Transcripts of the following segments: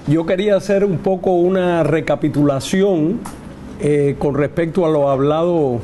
Yo quería hacer un poco una recapitulación con respecto a lo hablado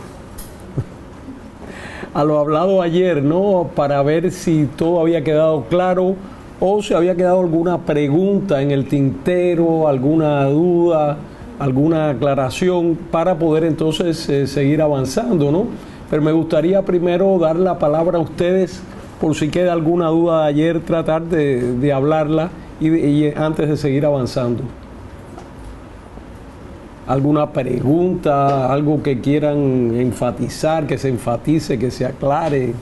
ayer, ¿no? Para ver si todo había quedado claro o si había quedado alguna pregunta en el tintero, alguna duda, alguna aclaración para poder entonces seguir avanzando, ¿no? Pero me gustaría primero dar la palabra a ustedes por si queda alguna duda de ayer, tratar de hablarla y antes de seguir avanzando. ¿Alguna pregunta, algo que quieran enfatizar, que se enfatice, que se aclare?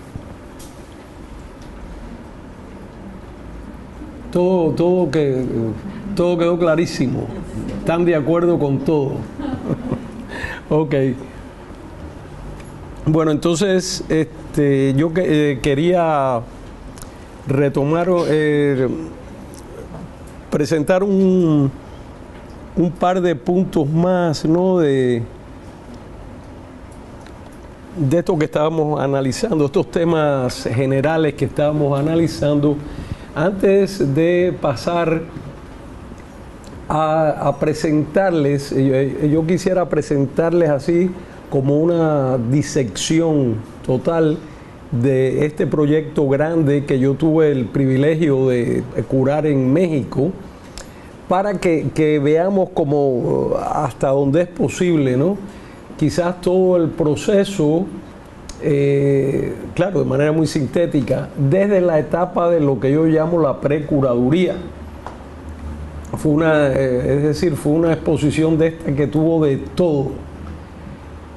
Todo quedó clarísimo. ¿Están de acuerdo con todo? Ok. Bueno, entonces yo quería retomar, presentar un par de puntos más, ¿no? de esto que estábamos analizando, estos temas generales que estábamos analizando, antes de pasar a presentarles. Yo quisiera presentarles así como una disección total de este proyecto grande que yo tuve el privilegio de curar en México, para que veamos como hasta donde es posible, ¿no? Quizás todo el proceso, claro, de manera muy sintética, desde la etapa de lo que yo llamo la precuraduría. Fue una exposición de esta que tuvo de todo.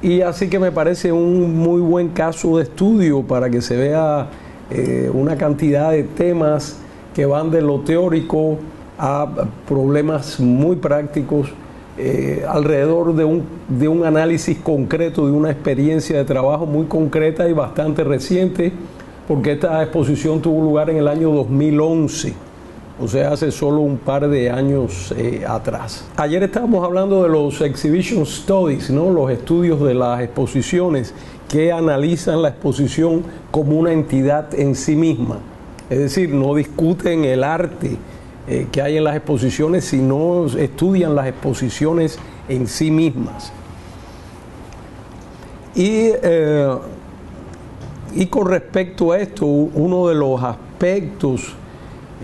Y así que me parece un muy buen caso de estudio para que se vea una cantidad de temas que van de lo teórico a problemas muy prácticos, alrededor de un análisis concreto, de una experiencia de trabajo muy concreta y bastante reciente, porque esta exposición tuvo lugar en el año 2011, o sea, hace solo un par de años atrás. Ayer estábamos hablando de los Exhibition Studies, ¿no? Los estudios de las exposiciones que analizan la exposición como una entidad en sí misma, es decir, no discuten el arte que hay en las exposiciones, sino estudian las exposiciones en sí mismas. Y con respecto a esto, uno de los aspectos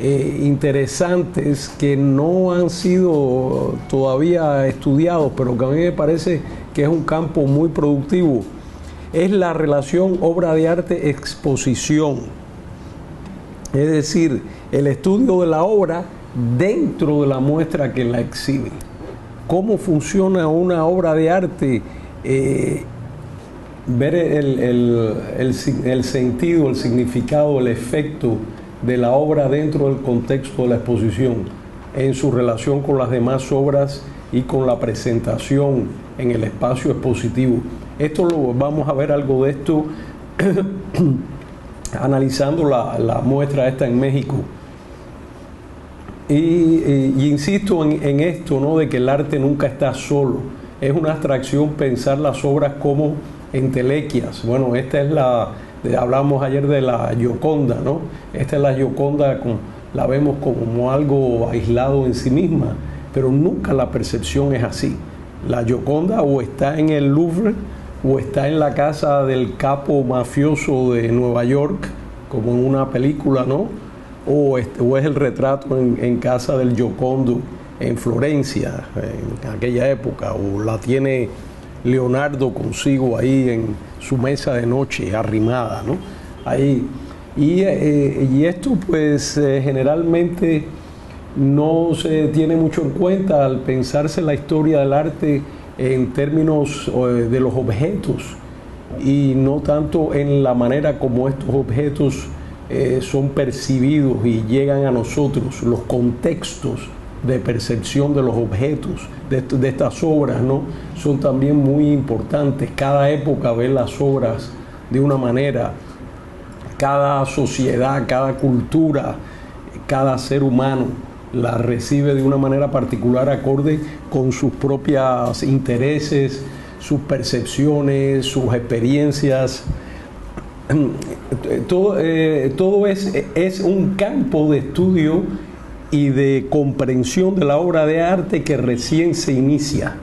interesantes que no han sido todavía estudiados, pero que a mí me parece que es un campo muy productivo, es la relación obra de arte-exposición. Es decir, el estudio de la obra dentro de la muestra que la exhibe. ¿Cómo funciona una obra de arte? Ver el sentido, el significado, el efecto de la obra dentro del contexto de la exposición, en su relación con las demás obras y con la presentación en el espacio expositivo. Vamos a ver algo de esto analizando la muestra esta en México. Y insisto en esto, ¿no? De que el arte nunca está solo. Es una abstracción pensar las obras como entelequias. Bueno, esta es hablamos ayer de la Gioconda, ¿no? Esta es la Gioconda, la vemos como algo aislado en sí misma, pero nunca la percepción es así. La Gioconda o está en el Louvre o está en la casa del capo mafioso de Nueva York, como en una película, ¿no? O es el retrato en casa del Giocondo en Florencia, en aquella época, o la tiene Leonardo consigo ahí en su mesa de noche, arrimada, ¿no? Ahí. Y esto, pues, generalmente no se tiene mucho en cuenta al pensarse la historia del arte en términos de los objetos y no tanto en la manera como estos objetos son percibidos y llegan a nosotros, los contextos de percepción de los objetos, de estas obras, ¿no? Son también muy importantes. Cada época ve las obras de una manera, cada sociedad, cada cultura, cada ser humano la recibe de una manera particular, acorde con sus propios intereses, sus percepciones, sus experiencias. Todo es un campo de estudio y de comprensión de la obra de arte que recién se inicia.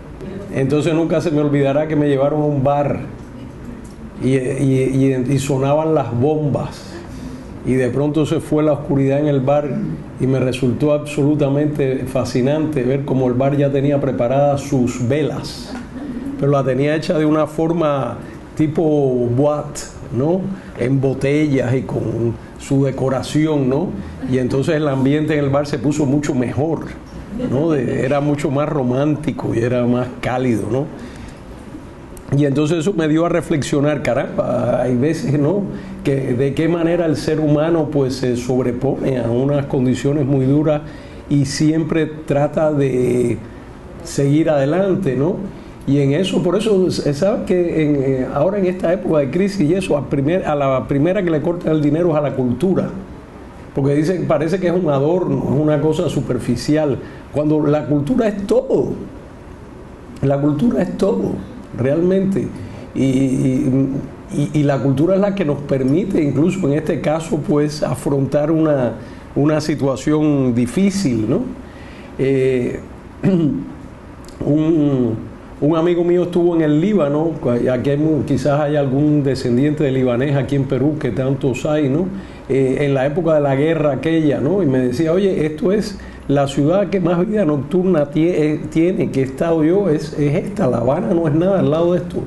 Entonces nunca se me olvidará que me llevaron a un bar y sonaban las bombas y de pronto se fue la oscuridad en el bar y me resultó absolutamente fascinante ver cómo el bar ya tenía preparadas sus velas, pero la tenía hecha de una forma tipo boate, ¿no? En botellas y con su decoración, ¿no? Y entonces el ambiente en el bar se puso mucho mejor, ¿no? Era mucho más romántico y era más cálido, ¿no? Y entonces eso me dio a reflexionar, caramba, hay veces, ¿no?, que de qué manera el ser humano pues se sobrepone a unas condiciones muy duras y siempre trata de seguir adelante, ¿no? Y en eso, por eso, ¿sabes que ahora en esta época de crisis y eso, a la primera que le cortan el dinero es a la cultura? Porque dicen, parece que es un adorno, es una cosa superficial, cuando la cultura es todo. La cultura es todo, realmente. Y la cultura es la que nos permite, incluso en este caso, pues, afrontar una situación difícil, ¿no? Un amigo mío estuvo en el Líbano, aquí quizás hay algún descendiente de libanés aquí en Perú, que tantos hay, ¿no? En la época de la guerra aquella, ¿no? Y me decía, oye, esto es la ciudad que más vida nocturna tiene, que he estado yo, es esta, La Habana no es nada al lado de esto.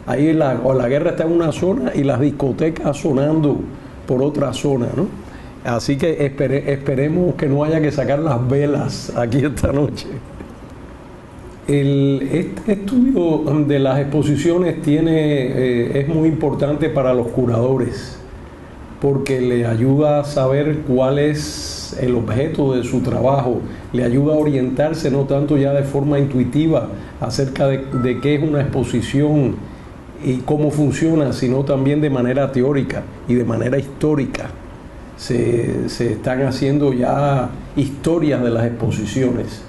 Ahí la guerra está en una zona y las discotecas sonando por otra zona, ¿no? Así que esperemos que no haya que sacar las velas aquí esta noche. Este estudio de las exposiciones es muy importante para los curadores porque le ayuda a saber cuál es el objeto de su trabajo, le ayuda a orientarse no tanto ya de forma intuitiva acerca de qué es una exposición y cómo funciona, sino también de manera teórica y de manera histórica. Se están haciendo ya historias de las exposiciones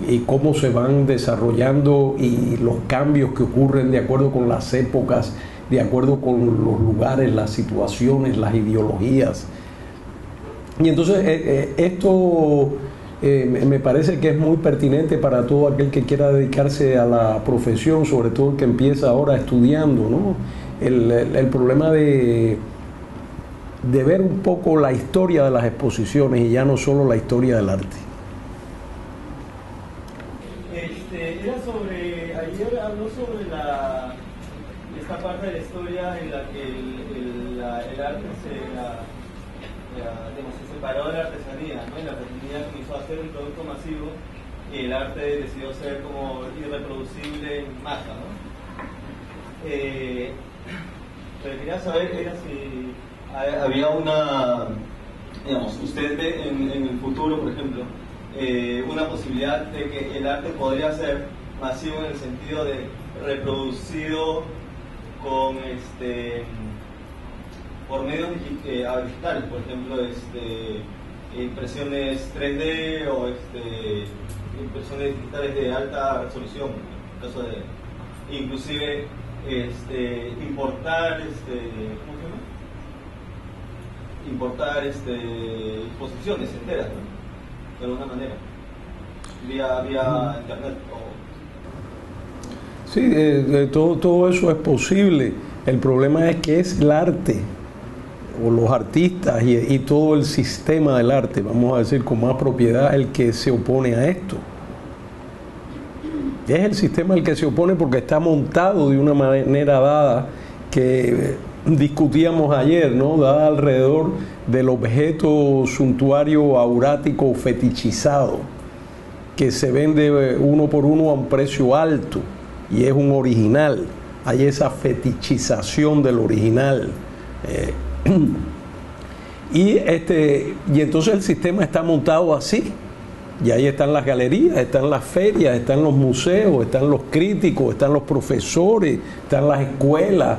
y cómo se van desarrollando y los cambios que ocurren de acuerdo con las épocas, de acuerdo con los lugares, las situaciones, las ideologías. Y entonces esto me parece que es muy pertinente para todo aquel que quiera dedicarse a la profesión, sobre todo el que empieza ahora estudiando, ¿no? El problema de ver un poco la historia de las exposiciones y ya no solo la historia del arte. Ayer habló sobre esta parte de la historia en la que el arte se separó de la artesanía, ¿no? Y la artesanía quiso hacer un producto masivo y el arte decidió ser como irreproducible en masa, ¿no? Pero quería saber si había digamos, usted ve en el futuro, por ejemplo, una posibilidad de que el arte podría ser masivo en el sentido de reproducido por medios digitales, por ejemplo, impresiones 3D o impresiones digitales de alta resolución, en caso de inclusive importar ¿cómo se llama? Importar exposiciones enteras, ¿no? De alguna manera vía internet Sí, todo eso es posible. El problema es que es el arte o los artistas y todo el sistema del arte, vamos a decir con más propiedad, el que se opone a esto. Es el sistema el que se opone porque está montado de una manera dada que discutíamos ayer, ¿no? Dada alrededor del objeto suntuario aurático fetichizado que se vende uno por uno a un precio alto y es un original. Hay esa fetichización del original. Y entonces el sistema está montado así. Y ahí están las galerías, están las ferias, están los museos, están los críticos, están los profesores, están las escuelas,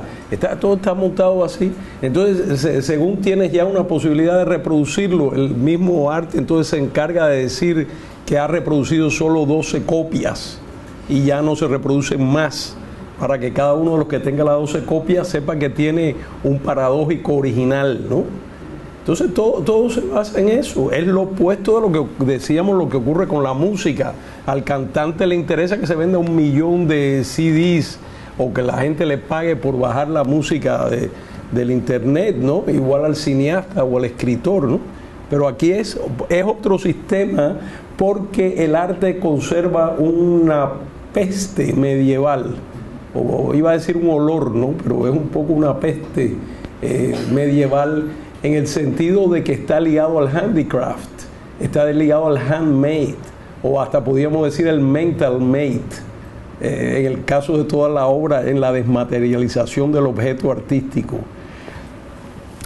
todo está montado así. Entonces, según tienes ya una posibilidad de reproducirlo, el mismo arte entonces se encarga de decir que ha reproducido solo 12 copias y ya no se reproducen más, para que cada uno de los que tenga las 12 copias sepa que tiene un paradójico original, ¿no? Entonces todo se basa en eso, es lo opuesto de lo que decíamos, lo que ocurre con la música. Al cantante le interesa que se venda 1 millón de CDs o que la gente le pague por bajar la música del internet, ¿no? Igual al cineasta o al escritor, ¿no? Pero aquí es otro sistema, porque el arte conserva una peste medieval, o iba a decir un olor, ¿no? Pero es un poco una peste medieval, en el sentido de que está ligado al handicraft, está ligado al handmade, o hasta podríamos decir el mental made, en el caso de toda la obra, en la desmaterialización del objeto artístico.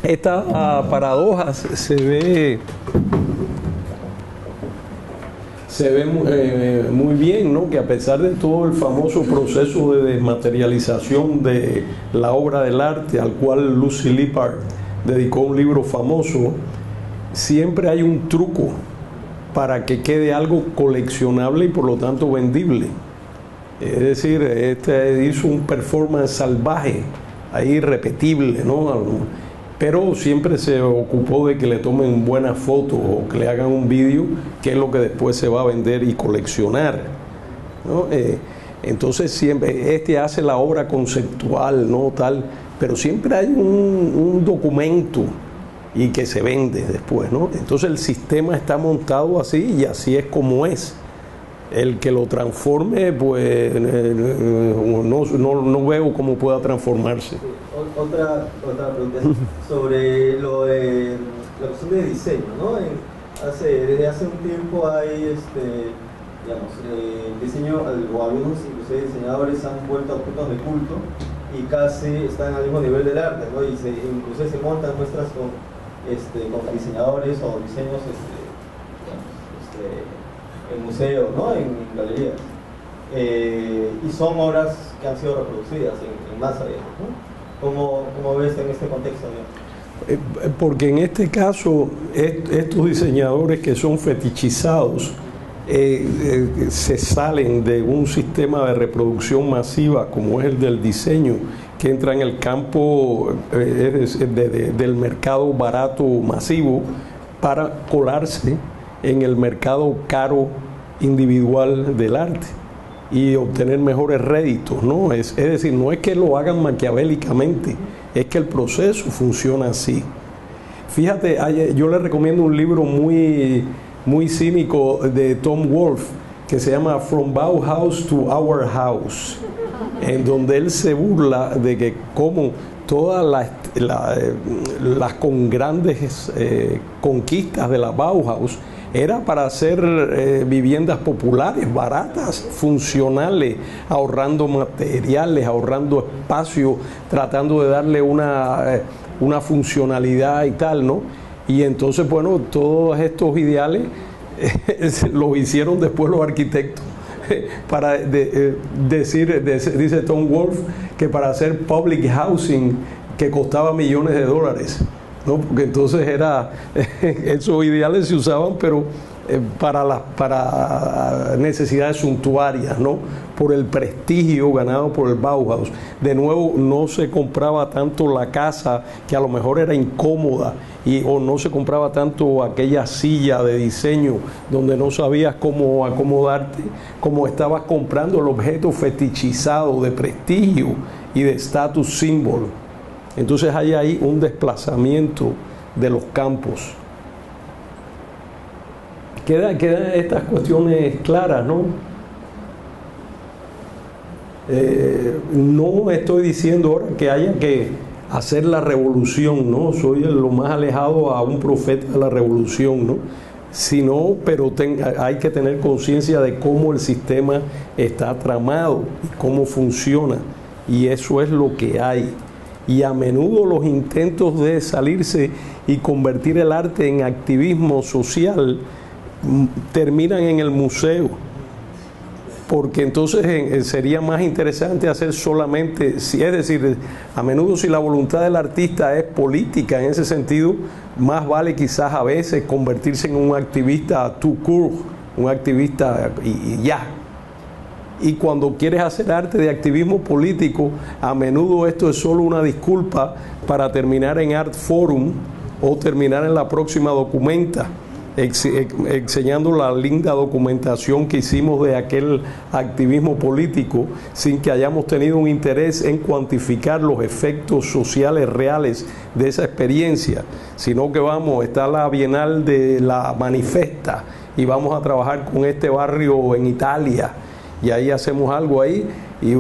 Esta paradoja se ve muy bien, ¿no? Que a pesar de todo el famoso proceso de desmaterialización de la obra del arte, al cual Lucy Lippard dedicó un libro famoso, siempre hay un truco para que quede algo coleccionable y por lo tanto vendible. Es decir, hizo un performance salvaje, ahí repetible, ¿no? Pero siempre se ocupó de que le tomen buenas fotos o que le hagan un vídeo, que es lo que después se va a vender y coleccionar, ¿no? Entonces siempre hace la obra conceptual, ¿no? Tal, pero siempre hay un documento y que se vende después, ¿no? Entonces el sistema está montado así y así es como es. El que lo transforme, pues no veo cómo pueda transformarse. Otra pregunta sobre la cuestión de diseño, ¿no? Desde hace un tiempo hay diseño, o algunos inclusive diseñadores han vuelto objetos de culto y casi están al mismo nivel del arte, ¿no? Y inclusive se montan muestras con diseñadores o diseños en museos, ¿no? En galerías, y son obras que han sido reproducidas en masa, ¿no? ¿Cómo ves en este contexto, ¿no? Porque en este caso estos diseñadores que son fetichizados se salen de un sistema de reproducción masiva como es el del diseño, que entra en el campo del mercado barato masivo para colarse en el mercado caro individual del arte y obtener mejores réditos, ¿no? Es decir, no es que lo hagan maquiavélicamente, es que el proceso funciona así. Fíjate, yo le recomiendo un libro muy cínico de Tom Wolfe que se llama From Bauhaus to Our House, en donde él se burla de que como todas las con grandes conquistas de la Bauhaus era para hacer viviendas populares, baratas, funcionales, ahorrando materiales, ahorrando espacio, tratando de darle una funcionalidad y tal, ¿no? Y entonces, bueno, todos estos ideales los hicieron después los arquitectos. Para dice Tom Wolfe que para hacer public housing que costaba millones de dólares, ¿no? Porque entonces esos ideales se usaban, pero para necesidades suntuarias, ¿no? Por el prestigio ganado por el Bauhaus. De nuevo, no se compraba tanto la casa, que a lo mejor era incómoda, o no se compraba tanto aquella silla de diseño donde no sabías cómo acomodarte, como estabas comprando el objeto fetichizado de prestigio y de status symbol. Entonces hay ahí un desplazamiento de los campos. Quedan estas cuestiones claras, ¿no? No estoy diciendo ahora que haya que hacer la revolución, ¿no? Soy lo más alejado a un profeta de la revolución, ¿no? Sino, pero hay que tener conciencia de cómo el sistema está tramado y cómo funciona, y eso es lo que hay. Y a menudo los intentos de salirse y convertir el arte en activismo social terminan en el museo, porque entonces sería más interesante hacer solamente, es decir, a menudo si la voluntad del artista es política en ese sentido, más vale quizás a veces convertirse en un activista tout court, un activista y ya. Y cuando quieres hacer arte de activismo político, a menudo esto es solo una disculpa para terminar en Art Forum o terminar en la próxima documenta, enseñando la linda documentación que hicimos de aquel activismo político, sin que hayamos tenido un interés en cuantificar los efectos sociales reales de esa experiencia, sino que está la Bienal de la Manifesta y vamos a trabajar con este barrio en Italia y ahí hacemos algo ahí y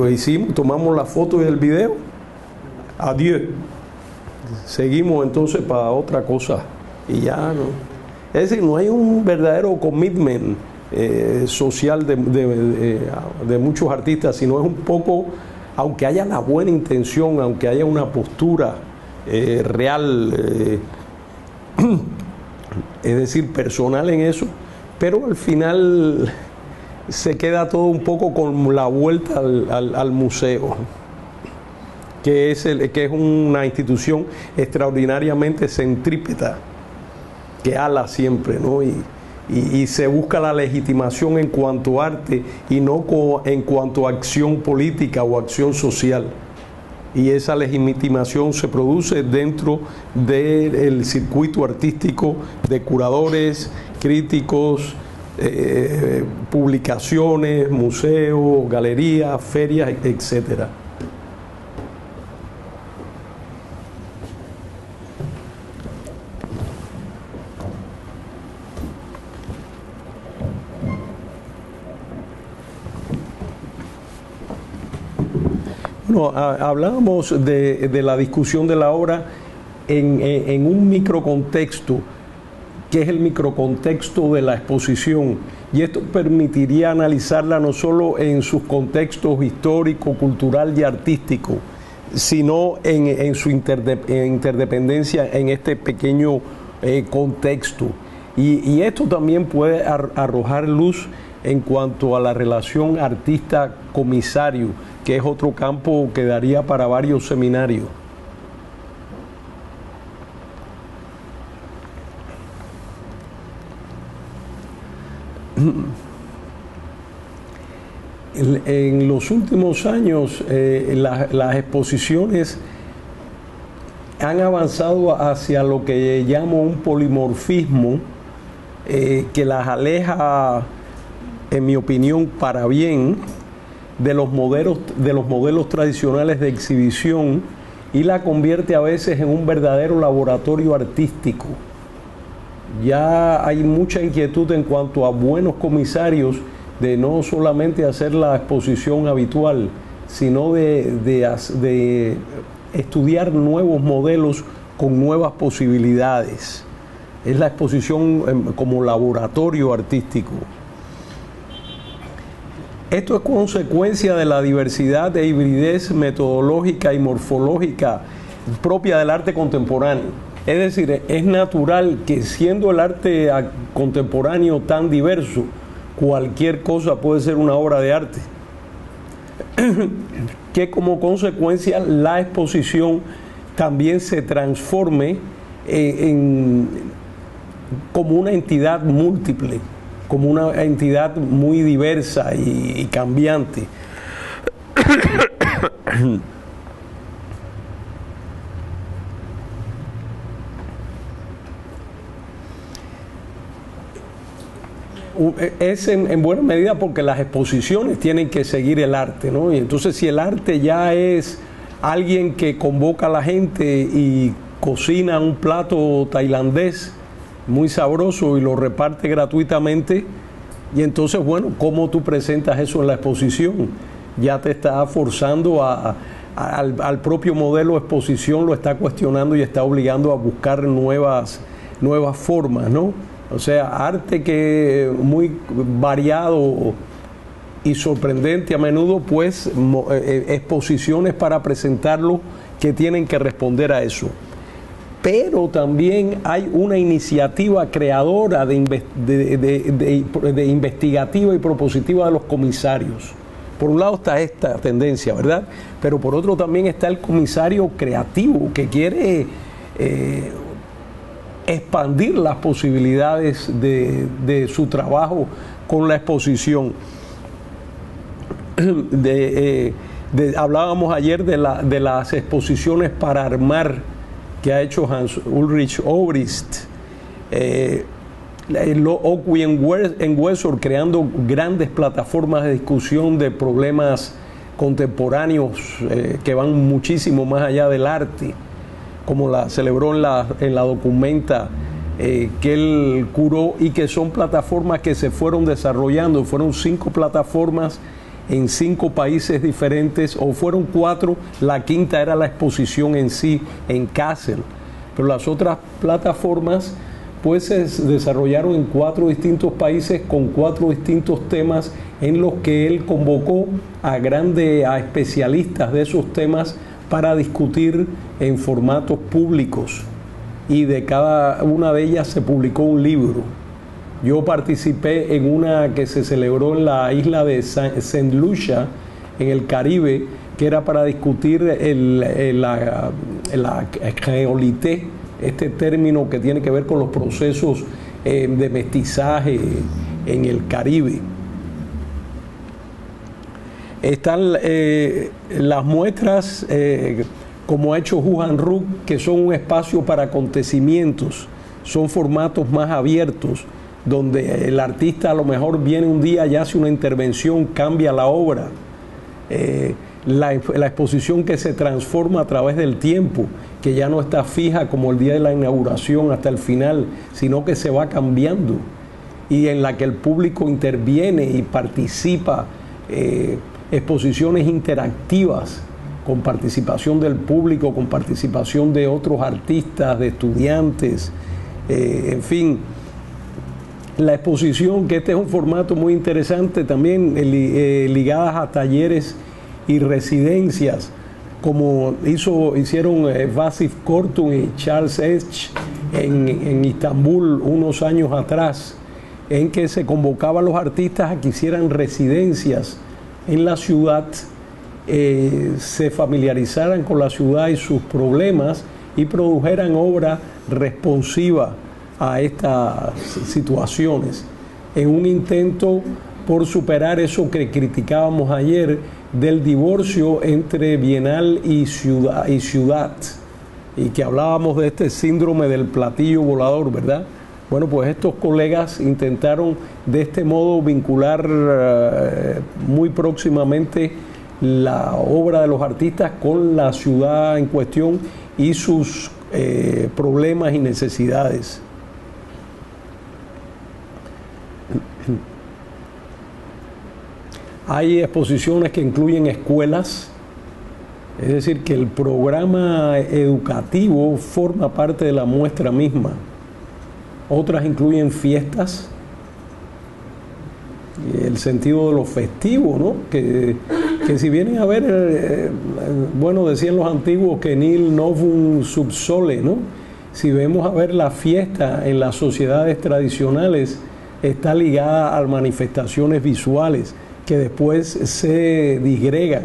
tomamos la foto y el video. Adiós. Seguimos entonces para otra cosa y ya no. Es decir, no hay un verdadero commitment social de muchos artistas, sino es un poco, aunque haya la buena intención, aunque haya una postura real, es decir, personal en eso, pero al final se queda todo un poco con la vuelta al museo, que es una institución extraordinariamente centrípeta, que ala siempre, ¿no? Y se busca la legitimación en cuanto a arte y no en cuanto a acción política o acción social. Y esa legitimación se produce dentro del circuito artístico de curadores, críticos, publicaciones, museos, galerías, ferias, etcétera. No, hablábamos de la discusión de la obra en un microcontexto, que es el microcontexto de la exposición, y esto permitiría analizarla no solo en sus contextos histórico, cultural y artístico, sino en su interdependencia en este pequeño contexto. Y esto también puede arrojar luz en cuanto a la relación artista-comisario, que es otro campo que daría para varios seminarios. En los últimos años las exposiciones han avanzado hacia lo que llamo un polimorfismo que las aleja, en mi opinión, para bien de los modelos tradicionales de exhibición y la convierte a veces en un verdadero laboratorio artístico. Ya hay mucha inquietud en cuanto a buenos comisarios de no solamente hacer la exposición habitual, sino de estudiar nuevos modelos con nuevas posibilidades. Es la exposición como laboratorio artístico. Esto es consecuencia de la diversidad e hibridez metodológica y morfológica propia del arte contemporáneo. Es decir, es natural que siendo el arte contemporáneo tan diverso, cualquier cosa puede ser una obra de arte. Que como consecuencia la exposición también se transforme como una entidad múltiple, como una entidad muy diversa y cambiante. Es en buena medida porque las exposiciones tienen que seguir el arte, ¿no? Y entonces si el arte ya es alguien que convoca a la gente y cocina un plato tailandés muy sabroso y lo reparte gratuitamente, y entonces, bueno, ¿cómo tú presentas eso en la exposición? Ya te está forzando al propio modelo de exposición, lo está cuestionando y está obligando a buscar nuevas formas, ¿no? O sea, arte que muy variado y sorprendente a menudo, pues exposiciones para presentarlo que tienen que responder a eso. Pero también hay una iniciativa creadora de investigativa y propositiva de los comisarios. Por un lado está esta tendencia, ¿verdad? Pero por otro también está el comisario creativo que quiere expandir las posibilidades de su trabajo con la exposición. Hablábamos ayer de las exposiciones para armar que ha hecho Hans Ulrich Obrist, Oqui en Wessor, creando grandes plataformas de discusión de problemas contemporáneos que van muchísimo más allá del arte, como la celebró en la documenta que él curó, y que son plataformas que se fueron desarrollando. Fueron 5 plataformas en 5 países diferentes, o fueron 4, la quinta era la exposición en sí, en Kassel, pero las otras plataformas pues se desarrollaron en 4 distintos países con 4 distintos temas, en los que él convocó a especialistas de esos temas para discutir en formatos públicos, y de cada una de ellas se publicó un libro. Yo participé en una que se celebró en la isla de Saint Lucia, en el Caribe, que era para discutir la créolité, este término que tiene que ver con los procesos de mestizaje en el Caribe. Están las muestras, como ha hecho Johan Ruck, que son un espacio para acontecimientos, son formatos más abiertos, donde el artista a lo mejor viene un día y hace una intervención, cambia la obra. La exposición que se transforma a través del tiempo, que ya no está fija como el día de la inauguración hasta el final, sino que se va cambiando, y en la que el público interviene y participa, exposiciones interactivas con participación del público, con participación de otros artistas, de estudiantes, en fin. La exposición, que este es un formato muy interesante también, ligadas a talleres y residencias, como hicieron Vasif Kortun y Charles Esch en Istambul unos años atrás, en que se convocaba a los artistas a que hicieran residencias en la ciudad, se familiarizaran con la ciudad y sus problemas, y produjeran obra responsiva a estas situaciones, en un intento por superar eso que criticábamos ayer del divorcio entre Bienal y ciudad, y que hablábamos de este síndrome del platillo volador, ¿verdad? Bueno, pues estos colegas intentaron de este modo vincular muy próximamente la obra de los artistas con la ciudad en cuestión y sus problemas y necesidades. Hay exposiciones que incluyen escuelas, es decir, que el programa educativo forma parte de la muestra misma. Otras incluyen fiestas, el sentido de lo festivo, ¿no? Que si vienen a ver, bueno, decían los antiguos que nil novum sub sole, ¿no? Si vemos a ver la fiesta en las sociedades tradicionales, está ligada a manifestaciones visuales que después se disgregan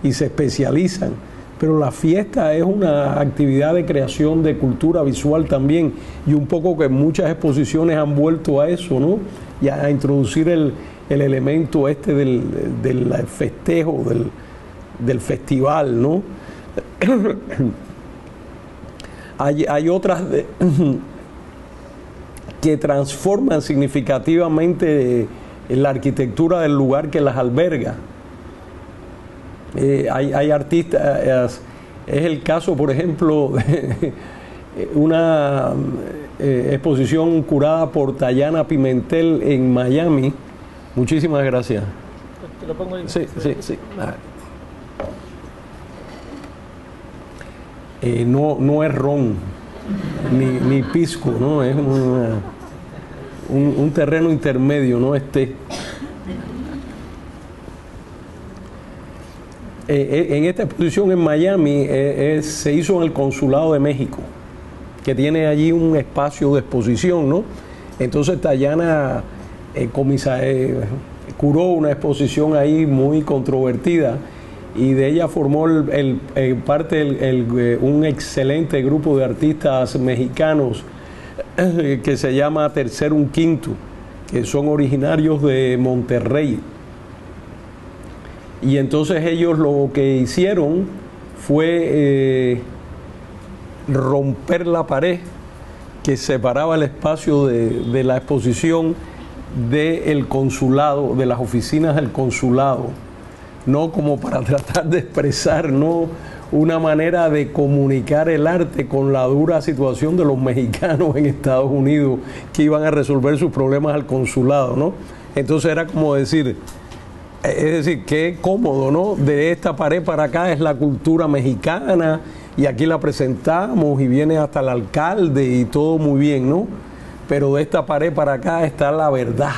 y se especializan, pero la fiesta es una actividad de creación de cultura visual también, y un poco que muchas exposiciones han vuelto a eso, ¿no? Y a introducir el elemento este del festejo, del festival, ¿no? Hay otras que transforman significativamente la arquitectura del lugar que las alberga. Hay artistas, es el caso, por ejemplo, de una exposición curada por Tayana Pimentel en Miami. Muchísimas gracias. ¿Te lo pongo ahí? Sí. No es ron, ni pisco, ¿no? Es un terreno intermedio, no en esta exposición en Miami se hizo en el Consulado de México, que tiene allí un espacio de exposición, ¿no? Entonces Tayana curó una exposición ahí muy controvertida, y de ella formó un excelente grupo de artistas mexicanos que se llama Tercero un Quinto, que son originarios de Monterrey. Y entonces ellos lo que hicieron fue romper la pared que separaba el espacio de la exposición del consulado, de las oficinas del consulado, no como para tratar de expresar, no una manera de comunicar el arte con la dura situación de los mexicanos en Estados Unidos que iban a resolver sus problemas al consulado, ¿no? Entonces era como decir, qué cómodo, ¿no? De esta pared para acá es la cultura mexicana y aquí la presentamos y viene hasta el alcalde y todo muy bien, ¿no? Pero de esta pared para acá está la verdad,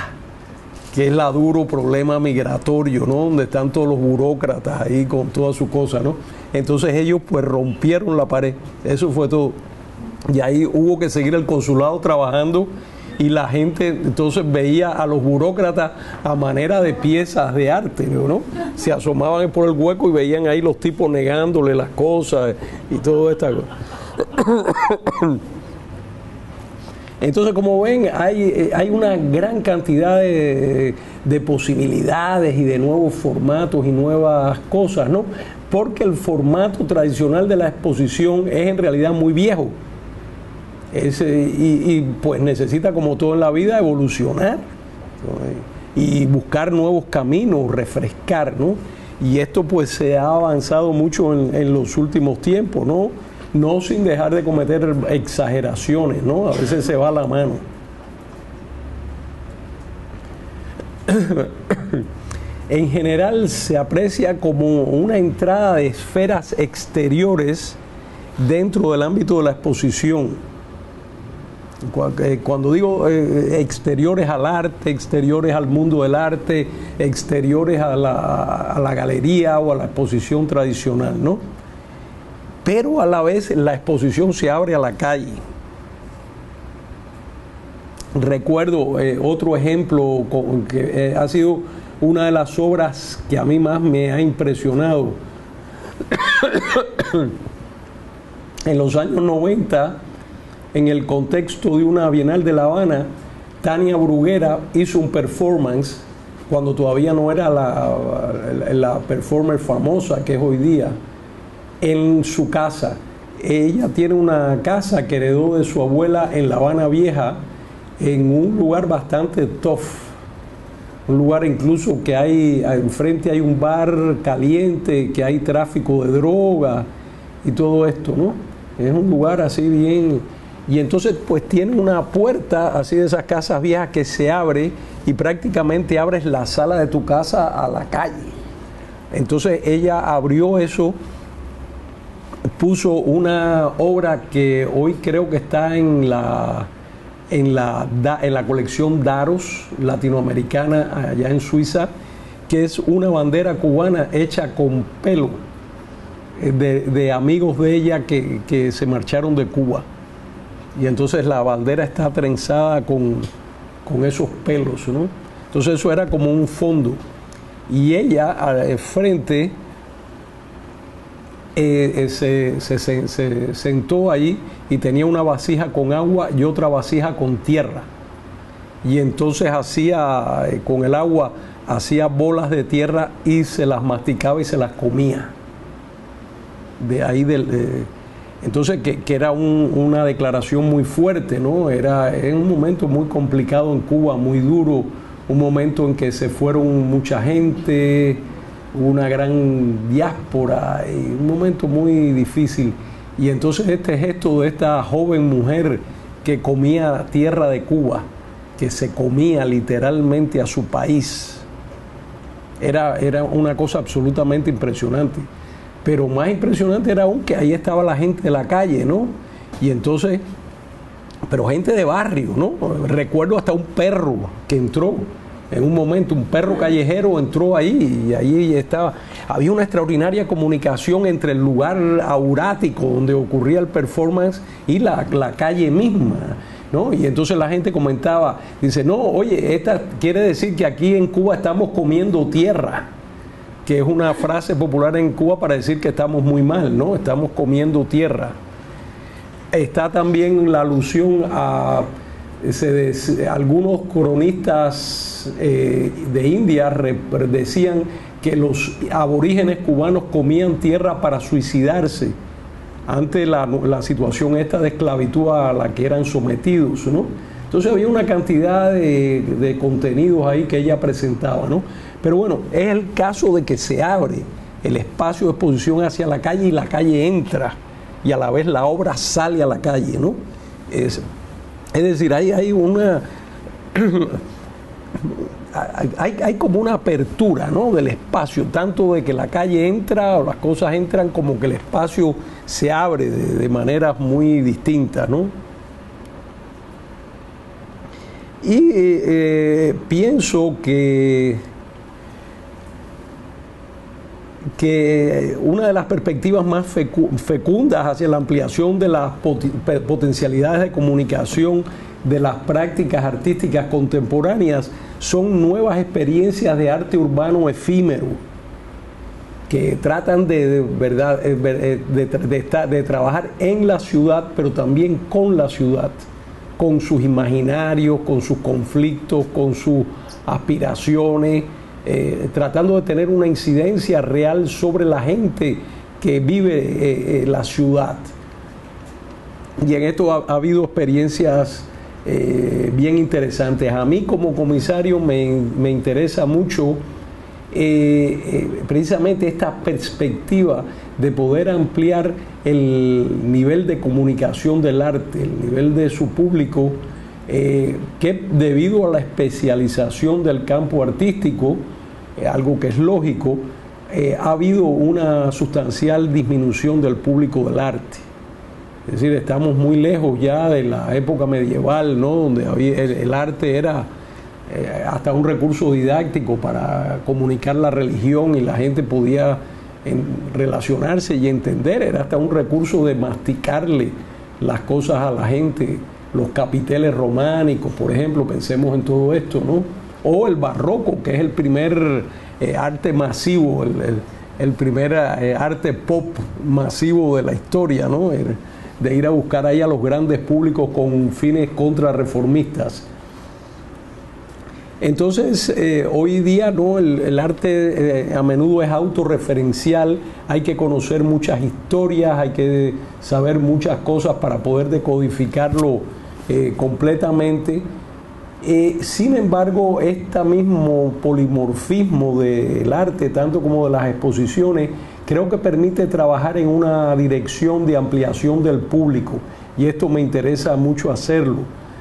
que es la duro problema migratorio, ¿no? Donde están todos los burócratas ahí con todas sus cosas, ¿no? Entonces ellos pues rompieron la pared, eso fue todo. Y ahí hubo que seguir el consulado trabajando y la gente entonces veía a los burócratas a manera de piezas de arte, ¿no? Se asomaban por el hueco y veían ahí los tipos negándole las cosas y todo esto. Entonces, como ven, hay una gran cantidad de posibilidades y de nuevos formatos y nuevas cosas, ¿no? Porque el formato tradicional de la exposición es en realidad muy viejo. Y pues necesita, como todo en la vida, evolucionar, ¿no? Y buscar nuevos caminos, refrescar, ¿no? Y esto pues se ha avanzado mucho en los últimos tiempos, ¿no? No sin dejar de cometer exageraciones, ¿no? A veces se va la mano. En general se aprecia como una entrada de esferas exteriores dentro del ámbito de la exposición. Cuando digo exteriores al arte, exteriores al mundo del arte, exteriores a la galería o a la exposición tradicional, ¿no? Pero a la vez la exposición se abre a la calle. Recuerdo otro ejemplo que ha sido una de las obras que a mí más me ha impresionado. En los años 90, en el contexto de una Bienal de La Habana, Tania Bruguera hizo un performance cuando todavía no era la performer famosa que es hoy día, en su casa. Ella tiene una casa que heredó de su abuela en La Habana Vieja, en un lugar bastante tough, un lugar incluso que hay, enfrente hay un bar caliente, que hay tráfico de droga y todo esto, ¿no? Es un lugar así bien, y entonces pues tiene una puerta así de esas casas viejas que se abre y prácticamente abres la sala de tu casa a la calle. Entonces ella abrió eso, puso una obra que hoy creo que está en la colección Daros latinoamericana allá en Suiza, que es una bandera cubana hecha con pelo de amigos de ella que se marcharon de Cuba, y entonces la bandera está trenzada con esos pelos, ¿no? Entonces eso era como un fondo, y ella al frente se sentó ahí y tenía una vasija con agua y otra vasija con tierra, y entonces hacía con el agua, hacía bolas de tierra y se las masticaba y se las comía. De ahí entonces que era una declaración muy fuerte, ¿no? Era un momento muy complicado en Cuba, muy duro, un momento en que se fueron mucha gente, una gran diáspora, y un momento muy difícil. Y entonces este gesto de esta joven mujer que comía tierra de Cuba, que se comía literalmente a su país, era una cosa absolutamente impresionante. Pero más impresionante era aún que ahí estaba la gente de la calle, ¿no? Y entonces, pero gente de barrio, ¿no? Recuerdo hasta un perro que entró en un momento, un perro callejero entró ahí, y ahí estaba. Había una extraordinaria comunicación entre el lugar aurático donde ocurría el performance y la calle misma, ¿no? Y entonces la gente comentaba, dice, no, oye, esta quiere decir que aquí en Cuba estamos comiendo tierra, que es una frase popular en Cuba para decir que estamos muy mal, ¿no? Estamos comiendo tierra. Está también la alusión a algunos cronistas de India decían que los aborígenes cubanos comían tierra para suicidarse ante la situación esta de esclavitud a la que eran sometidos, ¿no? Entonces había una cantidad de contenidos ahí que ella presentaba, ¿no? Pero bueno, es el caso de que se abre el espacio de exposición hacia la calle y la calle entra y a la vez la obra sale a la calle, ¿no? Es decir, hay una hay como una apertura, ¿no?, del espacio, tanto de que la calle entra o las cosas entran, como que el espacio se abre de maneras muy distintas, ¿no? Y pienso que una de las perspectivas más fecundas hacia la ampliación de las potencialidades de comunicación de las prácticas artísticas contemporáneas son nuevas experiencias de arte urbano efímero que tratan de trabajar en la ciudad, pero también con la ciudad, con sus imaginarios, con sus conflictos, con sus aspiraciones, tratando de tener una incidencia real sobre la gente que vive la ciudad. Y en esto ha habido experiencias bien interesantes. A mí como comisario me interesa mucho precisamente esta perspectiva de poder ampliar el nivel de comunicación del arte, el nivel de su público, que debido a la especialización del campo artístico, algo que es lógico, ha habido una sustancial disminución del público del arte. Es decir, estamos muy lejos ya de la época medieval, ¿no?, donde el arte era hasta un recurso didáctico para comunicar la religión y la gente podía relacionarse y entender, era hasta un recurso de masticarle las cosas a la gente, los capiteles románicos, por ejemplo, pensemos en todo esto, ¿no? O el barroco, que es el primer arte masivo, el primer arte pop masivo de la historia, ¿no?, de ir a buscar ahí a los grandes públicos con fines contrarreformistas. Entonces, hoy día, ¿no?, el arte a menudo es autorreferencial, hay que conocer muchas historias, hay que saber muchas cosas para poder decodificarlo completamente. Sin embargo, este mismo polimorfismo del arte, tanto como de las exposiciones, creo que permite trabajar en una dirección de ampliación del público, y esto me interesa mucho hacerlo.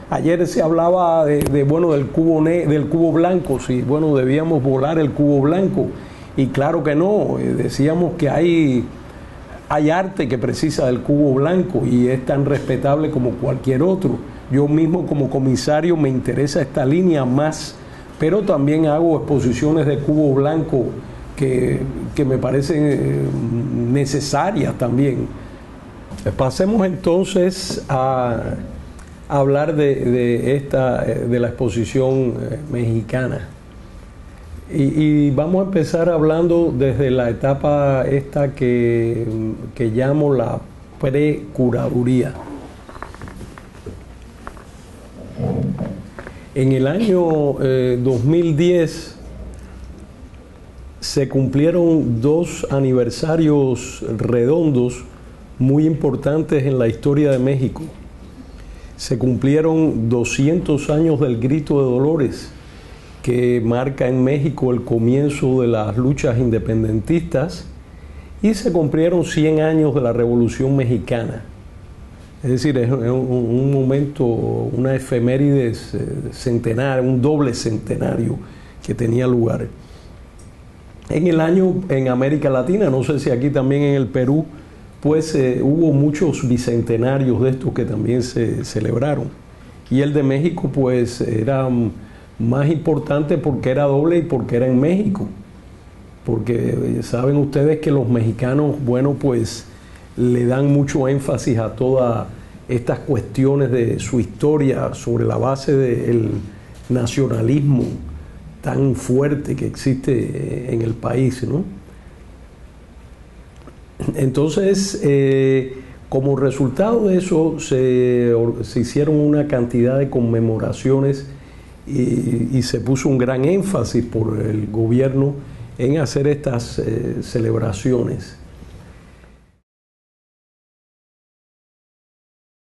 Ayer se hablaba del cubo blanco, si debíamos volar el cubo blanco, y claro que no, decíamos que hay arte que precisa del cubo blanco y es tan respetable como cualquier otro. Yo mismo como comisario me interesa esta línea más, pero también hago exposiciones de cubo blanco que me parecen necesarias también. Pasemos entonces a hablar de la exposición mexicana. Y vamos a empezar hablando desde la etapa esta que llamo la precuraduría. En el año 2010 se cumplieron 2 aniversarios redondos muy importantes en la historia de México. Se cumplieron 200 años del Grito de Dolores, que marca en México el comienzo de las luchas independentistas, y se cumplieron 100 años de la Revolución Mexicana. Es decir, es un momento, una efeméride centenaria, un doble centenario que tenía lugar. En América Latina, no sé si aquí también en el Perú, pues hubo muchos bicentenarios de estos que también se celebraron. Y el de México pues era más importante porque era doble y porque era en México. Porque saben ustedes que los mexicanos, pues le dan mucho énfasis a todas estas cuestiones de su historia sobre la base del nacionalismo tan fuerte que existe en el país, ¿no? Entonces, como resultado de eso, se hicieron una cantidad de conmemoraciones y se puso un gran énfasis por el gobierno en hacer estas celebraciones.